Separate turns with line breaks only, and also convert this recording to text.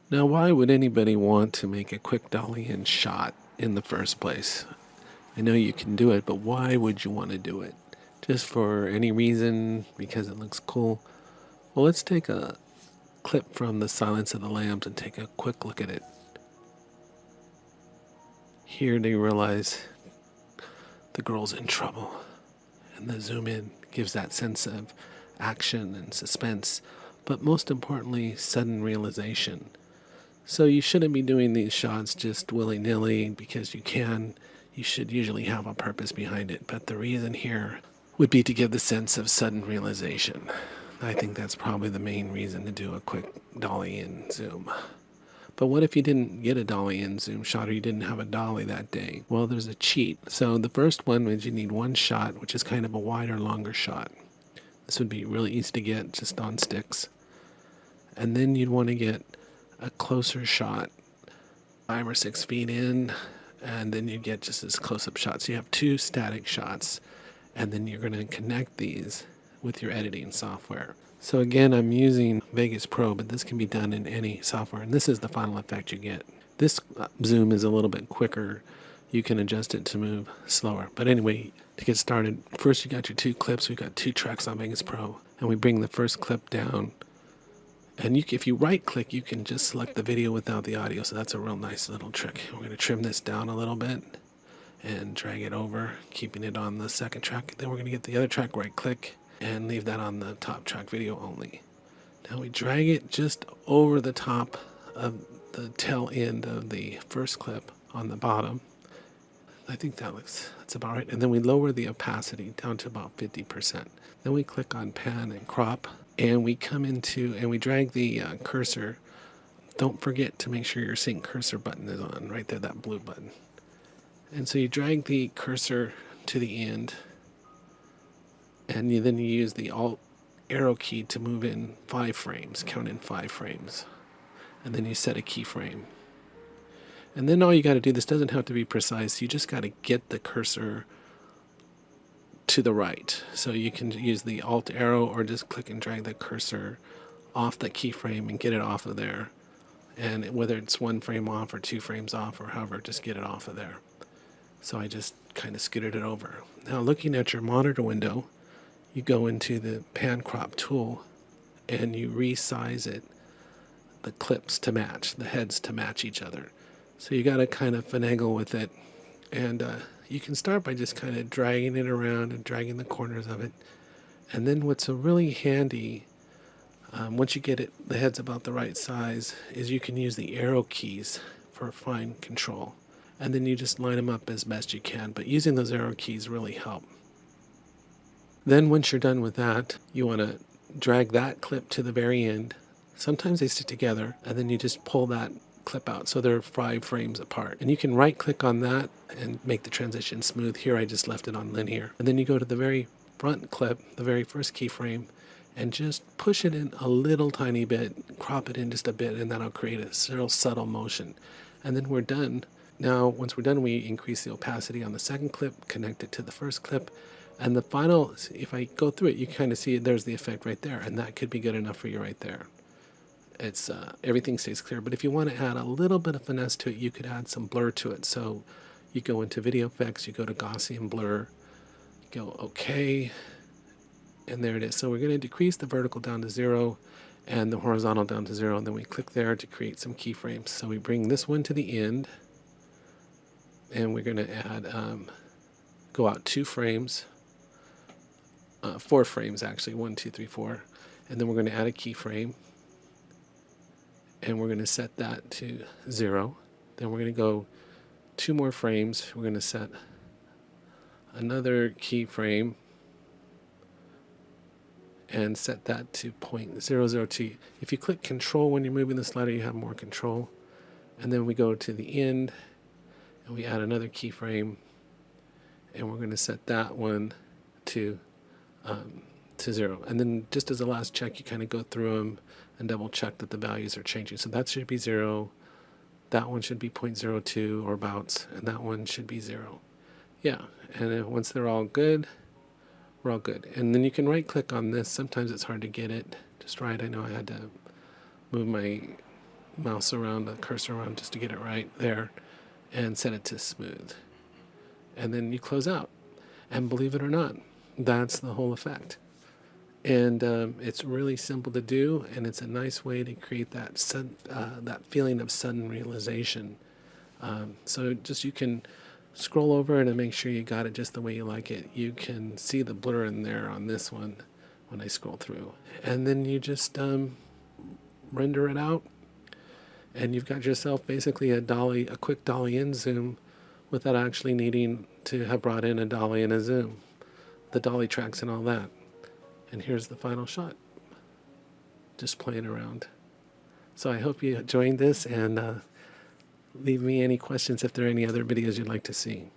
Now, why would anybody want to make a quick dolly-in shot in the first place? I know you can do it, but why would you want to do it? Just for any reason? Because it looks cool? Well, let's take a clip from The Silence of the Lambs and take a quick look at it. Here they realize the girl's in trouble, and the zoom in gives that sense of action and suspense, but most importantly, sudden realization. So you shouldn't be doing these shots just willy-nilly because you can. You should usually have a purpose behind it. But the reason here would be to give the sense of sudden realization. I think that's probably the main reason to do a quick dolly-in zoom. But what if you didn't get a dolly-in zoom shot or you didn't have a dolly that day? Well, there's a cheat. So the first one is you need one shot, which is kind of a wider, longer shot. This would be really easy to get just on sticks. And then you'd want to get a closer shot, 5 or 6 feet in, and then you get just this close-up shot. So you have two static shots, and then you're going to connect these with your editing software. So again, I'm using Vegas Pro, but this can be done in any software, and this is the final effect you get. This zoom is a little bit quicker. You can adjust it to move slower. But anyway, to get started, first you got your two clips. We've got two tracks on Vegas Pro, and we bring the first clip down. And if you right click, you can just select the video without the audio. So that's a real nice little trick. We're going to trim this down a little bit and drag it over, keeping it on the second track. Then we're going to get the other track, right click, and leave that on the top track, video only. Now we drag it just over the top of the tail end of the first clip on the bottom. I think that's about right. And then we lower the opacity down to about 50%. Then we click on pan and crop, and we come into and we drag the cursor. Don't forget to make sure your sync cursor button is on right there, that blue button. And so you drag the cursor to the end, and then you use the Alt arrow key to move in 5 frames, count in 5 frames, and then you set a keyframe. And then all you got to do, this doesn't have to be precise, you just got to get the cursor to the right. So you can use the Alt arrow or just click and drag the cursor off the keyframe and get it off of there. And whether it's 1 frame off or 2 frames off or however, just get it off of there. So I just kind of scooted it over. Now looking at your monitor window, you go into the pan crop tool and you resize it, the clips to match, the heads to match each other. So you got to kind of finagle with it, and you can start by just kind of dragging it around and dragging the corners of it. And then what's a really handy, once you get it, the heads about the right size, is you can use the arrow keys for fine control. And then you just line them up as best you can, but using those arrow keys really help. Then once you're done with that, you want to drag that clip to the very end. Sometimes they stick together, and then you just pull that clip out so they're 5 frames apart. And you can right click on that and make the transition smooth. Here I just left it on linear. And then you go to the very front clip, the very first keyframe, and just push it in a little tiny bit, crop it in just a bit, and that'll create a real subtle motion. And then we're done. Now, once we're done, we increase the opacity on the second clip, connect it to the first clip, and the final, if I go through it, you kind of see there's the effect right there, and that could be good enough for you right there. It's everything stays clear, but if you want to add a little bit of finesse to it, you could add some blur to it. So you go into video effects, you go to Gaussian blur, go OK, and there it is. So we're going to decrease the vertical down to 0 and the horizontal down to 0, and then we click there to create some keyframes. So we bring this one to the end, and we're going to add, go out 2 frames, 4 frames actually, 1, 2, 3, 4, and then we're going to add a keyframe, and we're going to set that to 0. Then we're going to go 2 more frames. We're going to set another keyframe and set that to 0.002. If you click control when you're moving the slider, you have more control. And then we go to the end and we add another keyframe, and we're going to set that one to 0. And then just as a last check, you kind of go through them and double check that the values are changing. So that should be 0, that one should be 0.02 or abouts, and that one should be 0. Yeah, and then once they're all good, we're all good. And then you can right click on this. Sometimes it's hard to get it just right. I know I had to move my mouse around, the cursor around just to get it right there, and set it to smooth. And then you close out. And believe it or not, that's the whole effect. And it's really simple to do, and it's a nice way to create that feeling of sudden realization. So just you can scroll over it and make sure you got it just the way you like it. You can see the blur in there on this one when I scroll through. And then you just render it out, and you've got yourself basically a quick Dolly-In zoom without actually needing to have brought in a dolly and a zoom, the dolly tracks and all that. And here's the final shot, just playing around. So I hope you joined this, and leave me any questions if there are any other videos you'd like to see.